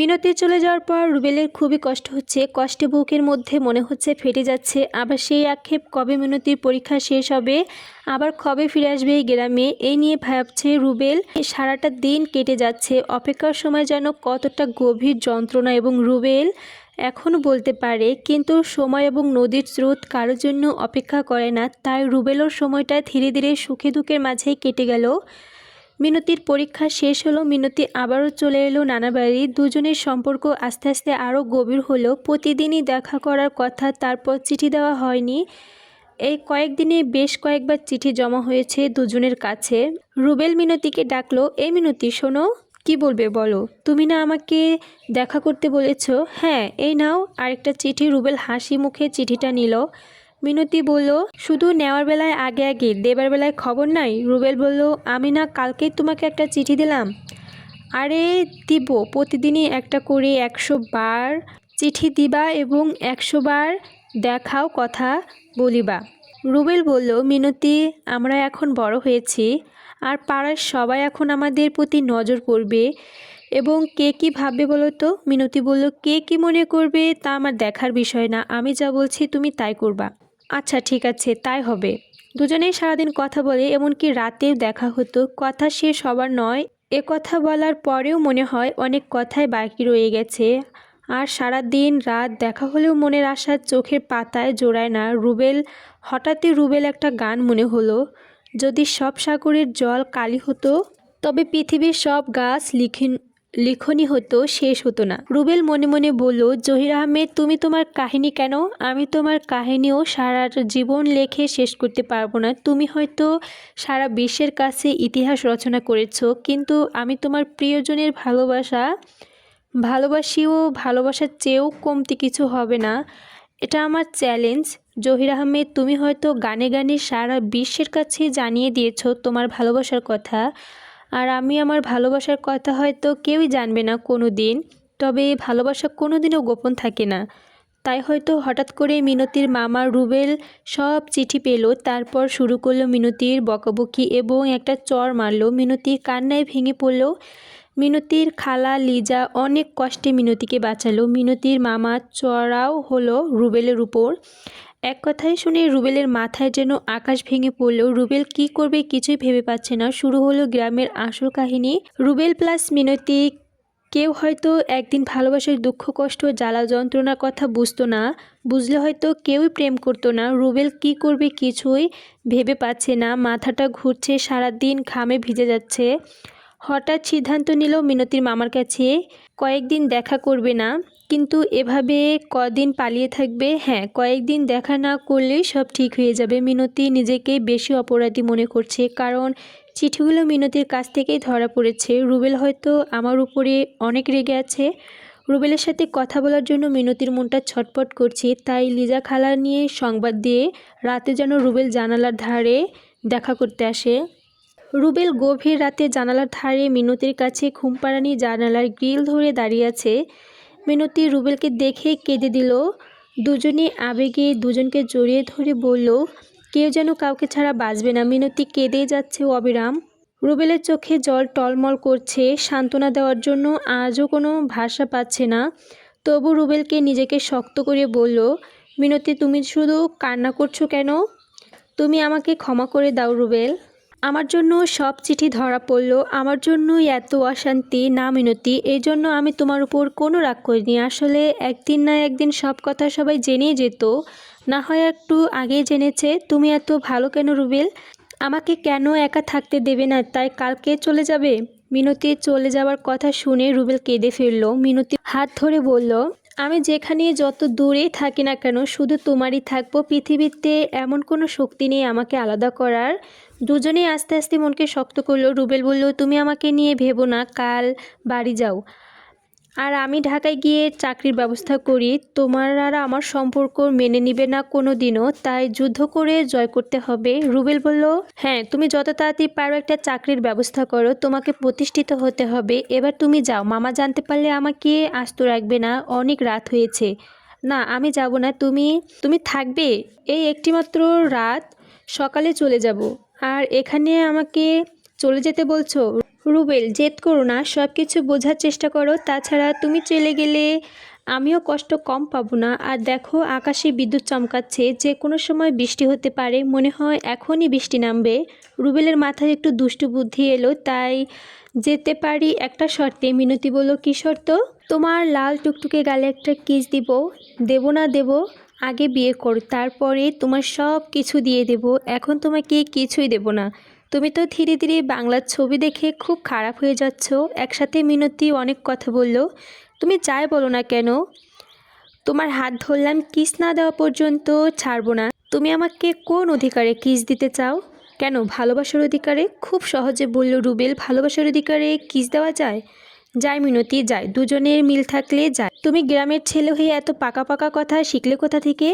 মিনতি চলে যাওয়ার পর রুবেলের খুবই কষ্ট হচ্ছে। কষ্টে বুকের মধ্যে মনে হচ্ছে ফেটে যাচ্ছে। আবার সেই আক্ষেপ, কবে মিনতির পরীক্ষা শেষ হবে, আবার কবে ফিরে আসবে এই গ্রামে, এই নিয়ে ভাবছে রুবেল। সারাটা দিন কেটে যাচ্ছে। অপেক্ষার সময় যেন কতটা গভীর যন্ত্রণা এবং রুবেল এখনও বলতে পারে, কিন্তু সময় এবং নদীর স্রোত কারোর জন্য অপেক্ষা করে না। তাই রুবেলও সময়টা ধীরে ধীরে সুখে দুঃখের মাঝেই কেটে গেল। মিনতির পরীক্ষা শেষ হলো। মিনতি আবারও চলে এলো নানার বাড়ি। দুজনের সম্পর্ক আস্তে আস্তে আরও গভীর হলো। প্রতিদিনই দেখা করার কথা, তারপর চিঠি দেওয়া হয়নি। এই কয়েকদিনে বেশ কয়েকবার চিঠি জমা হয়েছে দুজনের কাছে। রুবেল মিনতিকে ডাকলো, এই মিনতি শোনো, কি বলবে বলো, তুমি না আমাকে দেখা করতে বলেছ? হ্যাঁ, এই নাও আরেকটা চিঠি। রুবেল হাসি মুখে চিঠিটা নিল। মিনতি বলল, শুধু নেওয়ার বেলায় আগে আগে, দেবার বেলায় খবর নাই। রুবেল বলল, আমি না কালকেই তোমাকে একটা চিঠি দিলাম? আরে দিব, প্রতিদিনই একটা করে 100 বার চিঠি দিবা এবং 100 বার দেখাও, কথা বলিবা। রুবেল বলল, মিনতি, আমরা এখন বড় হয়েছি, আর পাড়ার সবাই এখন আমাদের প্রতি নজর পড়বে, এবং কে কী ভাববে বলো তো? মিনতি বলল, কে কী মনে করবে তা আমার দেখার বিষয় না, আমি যা বলছি তুমি তাই করবা। আচ্ছা ঠিক আছে, তাই হবে। দুজনেই সারাদিন কথা বলে, এমনকি রাতেও দেখা হতো। কথা শেষ হবার নয়, এ কথা বলার পরেও মনে হয় অনেক কথাই বাকি রয়ে গেছে। আর সারা দিন রাত দেখা হলেও মনের আশা চোখের পাতায় জোড়ায় না। হঠাৎই রুবেল একটা গান মনে হলো, যদি সব সাগরের জল কালি হতো, তবে পৃথিবীর সব গাছ লিখনি হতো, শেষ হতো না। রুবেল মনে মনে বলল, জহির আহমেদ, তুমি তোমার কাহিনী কেন? আমি তোমার কাহিনীও সারা জীবন লেখে শেষ করতে পারবো না। তুমি হয়তো সারা বিশ্বের কাছে ইতিহাস রচনা করেছো, কিন্তু আমি তোমার প্রিয়জনের ভালোবাসিও, ভালোবাসার চেয়েও কমতি কিছু হবে না। এটা আমার চ্যালেঞ্জ। জহির আহমেদ, তুমি হয়তো গানে গানে সারা বিশ্বের কাছে জানিয়ে দিয়েছো তোমার ভালোবাসার কথা, আর আমি আমার ভালোবাসার কথা হয়তো কেউই জানবে না কোনো দিন। তবে ভালোবাসা কোনো দিনও গোপন থাকে না। তাই হয়তো হঠাৎ করে মিনতির মামা রুবেল সব চিঠি পেল। তারপর শুরু করলো মিনতির বকাবকি এবং একটা চর মারল। মিনতি কান্নায় ভেঙে পড়ল। মিনতির খালা লিজা অনেক কষ্টে মিনতিকে বাঁচালো। মিনতির মামা চড়াও হলো রুবেলের উপর। এক কথায় শুনে রুবেলের মাথায় যেন আকাশ ভেঙে পড়ল। রুবেল কি করবে কিছুই ভেবে পাচ্ছে না। শুরু হলো গ্রামের আসল কাহিনী। রুবেল প্লাস মিনতি। কেউ হয়তো একদিন ভালোবাসার দুঃখ, কষ্ট, জ্বালা যন্ত্রণার কথা বুঝতো না। বুঝলে হয়তো কেউই প্রেম করতো না। রুবেল কি করবে কিছুই ভেবে পাচ্ছে না। মাথাটা ঘুরছে, সারাদিন ঘামে ভিজে যাচ্ছে। হঠাৎ সিদ্ধান্ত নিল মিনতির মামার কাছে কয়েকদিন দেখা করবে না, কিন্তু এভাবে কদিন পালিয়ে থাকবে। হ্যাঁ, কয়েকদিন দেখা না করলেই সব ঠিক হয়ে যাবে। মিনতি নিজেকে বেশি অপরাধী মনে করছে, কারণ চিঠিগুলো মিনতির কাছ থেকেই ধরা পড়েছে। রুবেল হয়তো আমার উপরে অনেক রেগে আছে। রুবেলের সাথে কথা বলার জন্য মিনতির মনটা ছটফট করছে। তাই লিজা খালা নিয়ে সংবাদ দিয়ে রাতে যেন রুবেল জানালার ধারে দেখা করতে আসে। রুবেল গভীর রাতে জানালার ধারে মিনতির কাছে ঘুমপাড়ানি জানালার গ্রিল ধরে দাঁড়িয়ে আছে। মিনতি রুবেলকে দেখে কেঁদে দিল। দুজনে আবেগে দুজনকে জড়িয়ে ধরে বলল, কেউ যেন কাউকে ছাড়া বাঁচবে না। মিনতি কেঁদেই যাচ্ছে অবিরাম। রুবেলের চোখে জল টলমল করছে। সান্ত্বনা দেওয়ার জন্য আজও কোনো ভাষা পাচ্ছে না। তবু রুবেলকে নিজেকে শক্ত করে বলল, মিনতি, তুমি শুধু কান্না করছো কেন? তুমি আমাকে ক্ষমা করে দাও রুবেল। আমার জন্য সব চিঠি ধরা পড়লো, আমার জন্যই এত অশান্তি। না মিনতি, এই জন্য আমি তোমার উপর কোনো রাগ করিনি। আসলে একদিন না একদিন সব কথা সবাই জেনেই যেত, না হয় একটু আগেই জেনেছে। তুমি এত ভালো কেন রুবেল? আমাকে কেন একা থাকতে দেবে না, তাই কালকে চলে যাবে? মিনতি চলে যাওয়ার কথা শুনে রুবেল কেঁদে ফেলল। মিনতি হাত ধরে বলল, আমি যেখানে যত দূরেই থাকি না কেন, শুধু তোমারই থাকবো। পৃথিবীতে এমন কোনো শক্তি নেই আমাকে আলাদা করার। দুজনেই আস্তে আস্তে মনকে শক্ত করলো। রুবেল বলল, তুমি আমাকে নিয়ে ভেবো না, কাল বাড়ি যাও, আর আমি ঢাকায় গিয়ে চাকরির ব্যবস্থা করি। তোমার আর আমার সম্পর্ক মেনে নিবে না কোনো দিনও, তাই যুদ্ধ করে জয় করতে হবে। রুবেল বলল, হ্যাঁ, তুমি যত তাড়াতাড়ি পারো একটা চাকরির ব্যবস্থা করো, তোমাকে প্রতিষ্ঠিত হতে হবে। এবার তুমি যাও, মামা জানতে পারলে আমাকে আস্ত রাখবে না। অনেক রাত হয়েছে। না, আমি যাব না। তুমি থাকবে এই একটিমাত্র রাত, সকালে চলে যাব। আর এখানে আমাকে চলে যেতে বলছো? রুবেল, জেদ করো না, সব কিছু বোঝার চেষ্টা করো। তাছাড়া তুমি চলে গেলে আমিও কষ্ট কম পাবো না। আর দেখো, আকাশে বিদ্যুৎ চমকাচ্ছে, যে কোনো সময় বৃষ্টি হতে পারে, মনে হয় এখনই বৃষ্টি নামবে। রুবেলের মাথায় একটু দুষ্টু বুদ্ধি এলো, তাই যেতে পারি একটা শর্তে। মিনতি বলল, কী শর্ত? তোমার লাল টুকটুকে গালে একটা কিস দিব। দেবো না দেবো, আগে বিয়ে করো, তারপরে তোমার সব কিছু দিয়ে দেব। এখন তোমাকে কিছুই দেব না। তুমি তো ধীরে ধীরে বাংলার ছবি দেখে খুব খারাপ হয়ে যাচ্ছ। একসাথে মিনতি অনেক কথা বলল। তুমি যাই বলো না কেন, তোমার হাত ধরলাম, কিস না দেওয়া পর্যন্ত ছাড়বো না। তুমি আমাকে কোন অধিকারে কিস দিতে চাও? কেন, ভালোবাসার অধিকারে? খুব সহজে বলল রুবেল, ভালোবাসার অধিকারে কিস দেওয়া যায়? যায় মিনতি, যায়, দুজনের মিল থাকলে যায়। তুমি গ্রামের ছেলে হয়ে এত পাকা পাকা কথা শিখলে কোথা থেকে?